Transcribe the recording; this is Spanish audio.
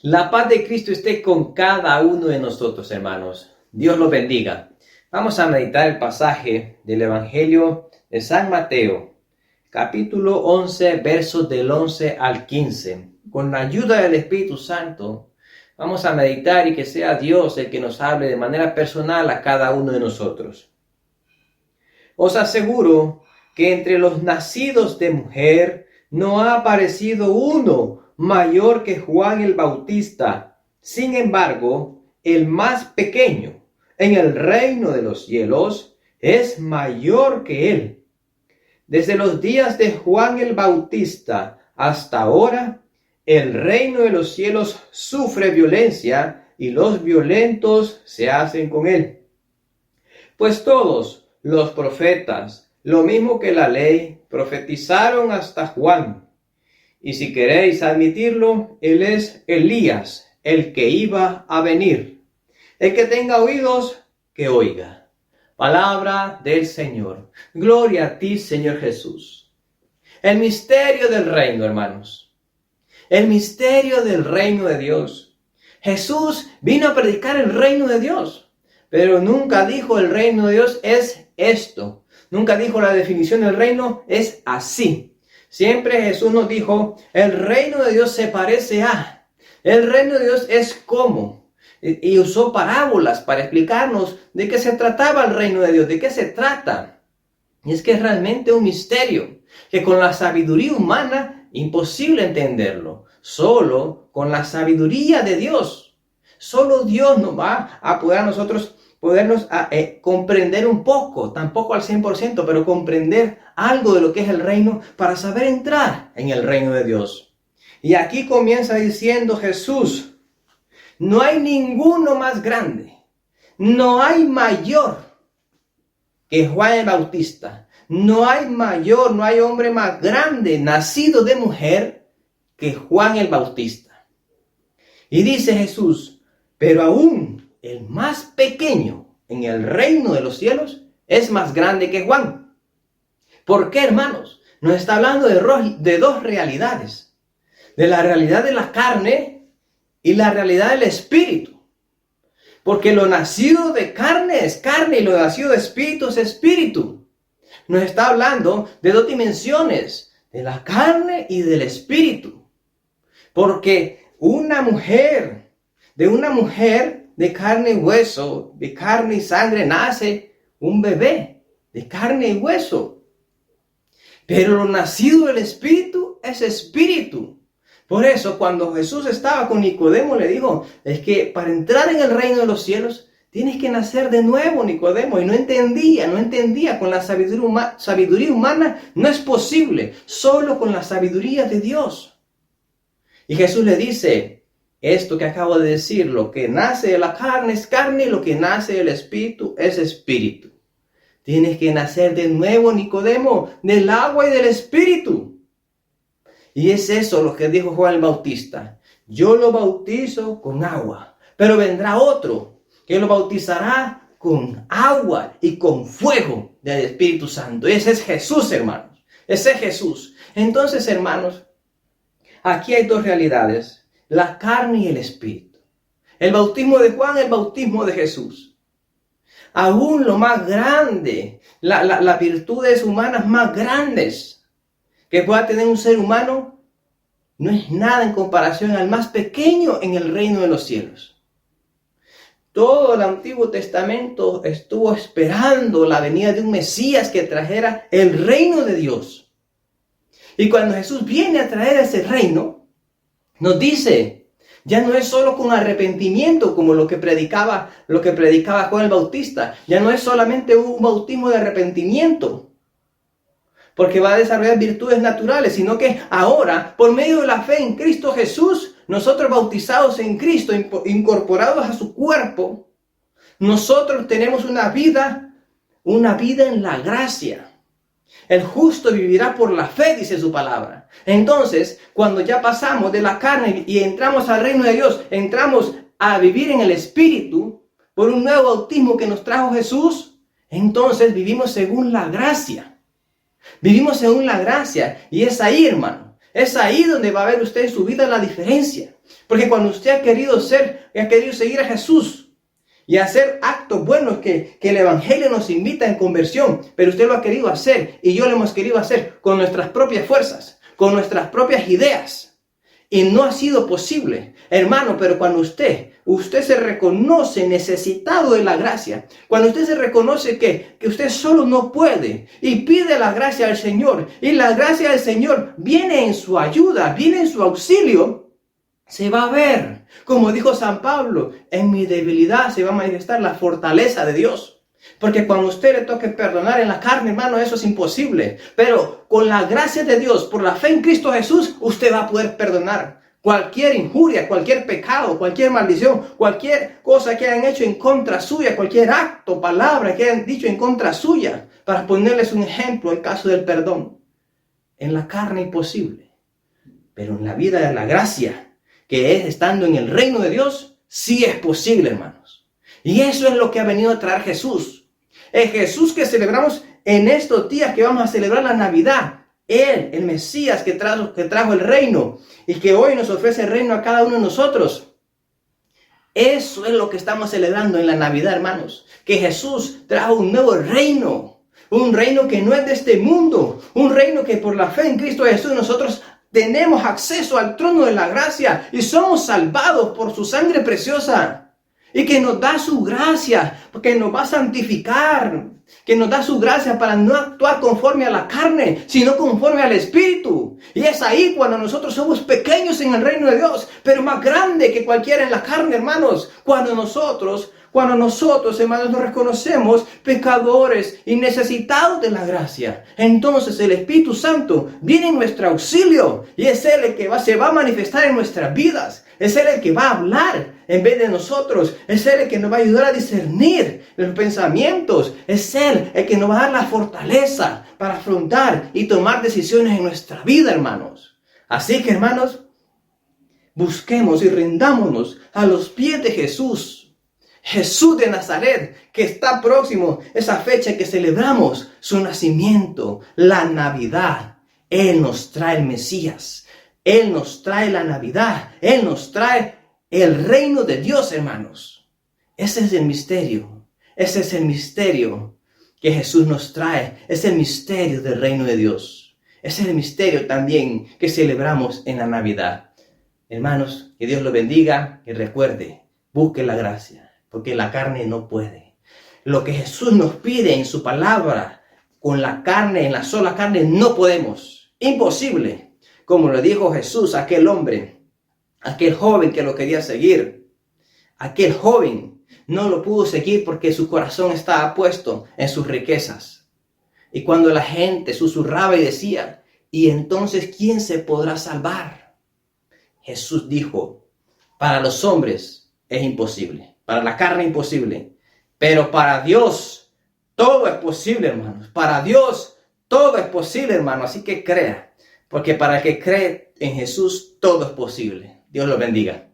La paz de Cristo esté con cada uno de nosotros, hermanos. Dios los bendiga. Vamos a meditar el pasaje del Evangelio de San Mateo, capítulo 11, versos del 11 al 15. Con la ayuda del Espíritu Santo, vamos a meditar y que sea Dios el que nos hable de manera personal a cada uno de nosotros. Os aseguro que entre los nacidos de mujer no ha aparecido uno mayor que Juan el Bautista. Sin embargo, el más pequeño en el reino de los cielos es mayor que él. Desde los días de Juan el Bautista hasta ahora, el reino de los cielos sufre violencia y los violentos se hacen con él. Pues todos los profetas, lo mismo que la ley, profetizaron hasta Juan. Y si queréis admitirlo, él es Elías, el que iba a venir. El que tenga oídos, que oiga. Palabra del Señor. Gloria a ti, Señor Jesús. El misterio del reino, hermanos. El misterio del reino de Dios. Jesús vino a predicar el reino de Dios, pero nunca dijo el reino de Dios es esto. Nunca dijo la definición del reino es así. Siempre Jesús nos dijo, el reino de Dios se parece a, el reino de Dios es como. Y usó parábolas para explicarnos de qué se trataba el reino de Dios, de qué se trata. Y es que es realmente un misterio, que con la sabiduría humana, imposible entenderlo. Solo con la sabiduría de Dios. Solo Dios nos va a poder a nosotros podernos comprender un poco, tampoco al 100%, pero comprender algo de lo que es el reino para saber entrar en el reino de Dios. Y aquí comienza diciendo Jesús, no hay ninguno más grande, no hay mayor que Juan el Bautista, no hay mayor, no hay hombre más grande nacido de mujer que Juan el Bautista. Y dice Jesús, pero aún el más pequeño en el reino de los cielos es más grande que Juan. ¿Por qué, hermanos? Nos está hablando de dos realidades. De la realidad de la carne y la realidad del espíritu. Porque lo nacido de carne es carne y lo nacido de espíritu es espíritu. Nos está hablando de dos dimensiones, de la carne y del espíritu. Porque de una mujer de carne y hueso, de carne y sangre, nace un bebé de carne y hueso. Pero lo nacido del Espíritu es espíritu. Por eso, cuando Jesús estaba con Nicodemo, le dijo, es que para entrar en el reino de los cielos, tienes que nacer de nuevo, Nicodemo. Y no entendía. Con la sabiduría humana no es posible, solo con la sabiduría de Dios. Y Jesús le dice, esto que acabo de decir, lo que nace de la carne es carne y lo que nace del espíritu es espíritu. Tienes que nacer de nuevo, Nicodemo, del agua y del espíritu. Y es eso lo que dijo Juan el Bautista. Yo lo bautizo con agua, pero vendrá otro que lo bautizará con agua y con fuego del Espíritu Santo. Y ese es Jesús, hermanos. Ese es Jesús. Entonces, hermanos, aquí hay dos realidades. La carne y el espíritu. El bautismo de Juan, el bautismo de Jesús. Aún lo más grande, las virtudes humanas más grandes que pueda tener un ser humano, no es nada en comparación al más pequeño en el reino de los cielos. Todo el Antiguo Testamento estuvo esperando la venida de un Mesías que trajera el reino de Dios. Y cuando Jesús viene a traer ese reino, nos dice, ya no es solo con arrepentimiento como lo que predicaba Juan el Bautista. Ya no es solamente un bautismo de arrepentimiento, porque va a desarrollar virtudes naturales, sino que ahora, por medio de la fe en Cristo Jesús, nosotros bautizados en Cristo, incorporados a su cuerpo, nosotros tenemos una vida en la gracia. El justo vivirá por la fe, dice su palabra. Entonces, cuando ya pasamos de la carne y entramos al reino de Dios, entramos a vivir en el Espíritu, por un nuevo bautismo que nos trajo Jesús, entonces vivimos según la gracia. Vivimos según la gracia. Y es ahí, hermano, Es ahí donde va a ver usted en su vida la diferencia. Porque cuando usted ha querido seguir a Jesús y hacer actos buenos que el Evangelio nos invita en conversión, pero usted lo ha querido hacer y yo lo hemos querido hacer con nuestras propias fuerzas, con nuestras propias ideas. Y no ha sido posible, hermano, pero cuando usted se reconoce necesitado de la gracia, cuando usted se reconoce que usted solo no puede y pide la gracia al Señor, y la gracia del Señor viene en su ayuda, viene en su auxilio, se va a ver, como dijo San Pablo, en mi debilidad se va a manifestar la fortaleza de Dios. Porque cuando usted le toque perdonar en la carne, hermano, eso es imposible. Pero con la gracia de Dios, por la fe en Cristo Jesús, usted va a poder perdonar cualquier injuria, cualquier pecado, cualquier maldición, cualquier cosa que hayan hecho en contra suya, cualquier acto, palabra que hayan dicho en contra suya. Para ponerles un ejemplo, el caso del perdón. En la carne imposible, pero en la vida de la gracia, que es estando en el reino de Dios, sí es posible, hermanos. Y eso es lo que ha venido a traer Jesús. El Jesús que celebramos en estos días que vamos a celebrar la Navidad. Él, el Mesías que trajo el reino y que hoy nos ofrece el reino a cada uno de nosotros. Eso es lo que estamos celebrando en la Navidad, hermanos. Que Jesús trajo un nuevo reino. Un reino que no es de este mundo. Un reino que por la fe en Cristo Jesús nosotros tenemos acceso al trono de la gracia y somos salvados por su sangre preciosa. Y que nos da su gracia, porque nos va a santificar, que nos da su gracia para no actuar conforme a la carne, sino conforme al Espíritu. Y es ahí cuando nosotros somos pequeños en el reino de Dios, pero más grande que cualquiera en la carne, hermanos. Cuando nosotros, hermanos, nos reconocemos pecadores y necesitados de la gracia, entonces el Espíritu Santo viene en nuestro auxilio y es Él el que se va a manifestar en nuestras vidas. Es Él el que va a hablar en vez de nosotros. Es Él el que nos va a ayudar a discernir los pensamientos. Es Él el que nos va a dar la fortaleza para afrontar y tomar decisiones en nuestra vida, hermanos. Así que, hermanos, busquemos y rindámonos a los pies de Jesús. Jesús de Nazaret, que está próximo, esa fecha que celebramos su nacimiento, la Navidad. Él nos trae el Mesías. Él nos trae la Navidad. Él nos trae el reino de Dios, hermanos. Ese es el misterio. Ese es el misterio que Jesús nos trae. Es el misterio del reino de Dios. Ese es el misterio también que celebramos en la Navidad. Hermanos, que Dios los bendiga y recuerde, busque la gracia, porque la carne no puede. Lo que Jesús nos pide en su palabra, con la carne, en la sola carne, no podemos. Imposible. Como lo dijo Jesús a aquel hombre, aquel joven que lo quería seguir. Aquel joven no lo pudo seguir porque su corazón estaba puesto en sus riquezas. Y cuando la gente susurraba y decía, ¿y entonces quién se podrá salvar? Jesús dijo, para los hombres es imposible, para la carne imposible, pero para Dios todo es posible, hermanos. Para Dios todo es posible, hermanos. Así que crea. Porque para el que cree en Jesús, todo es posible. Dios los bendiga.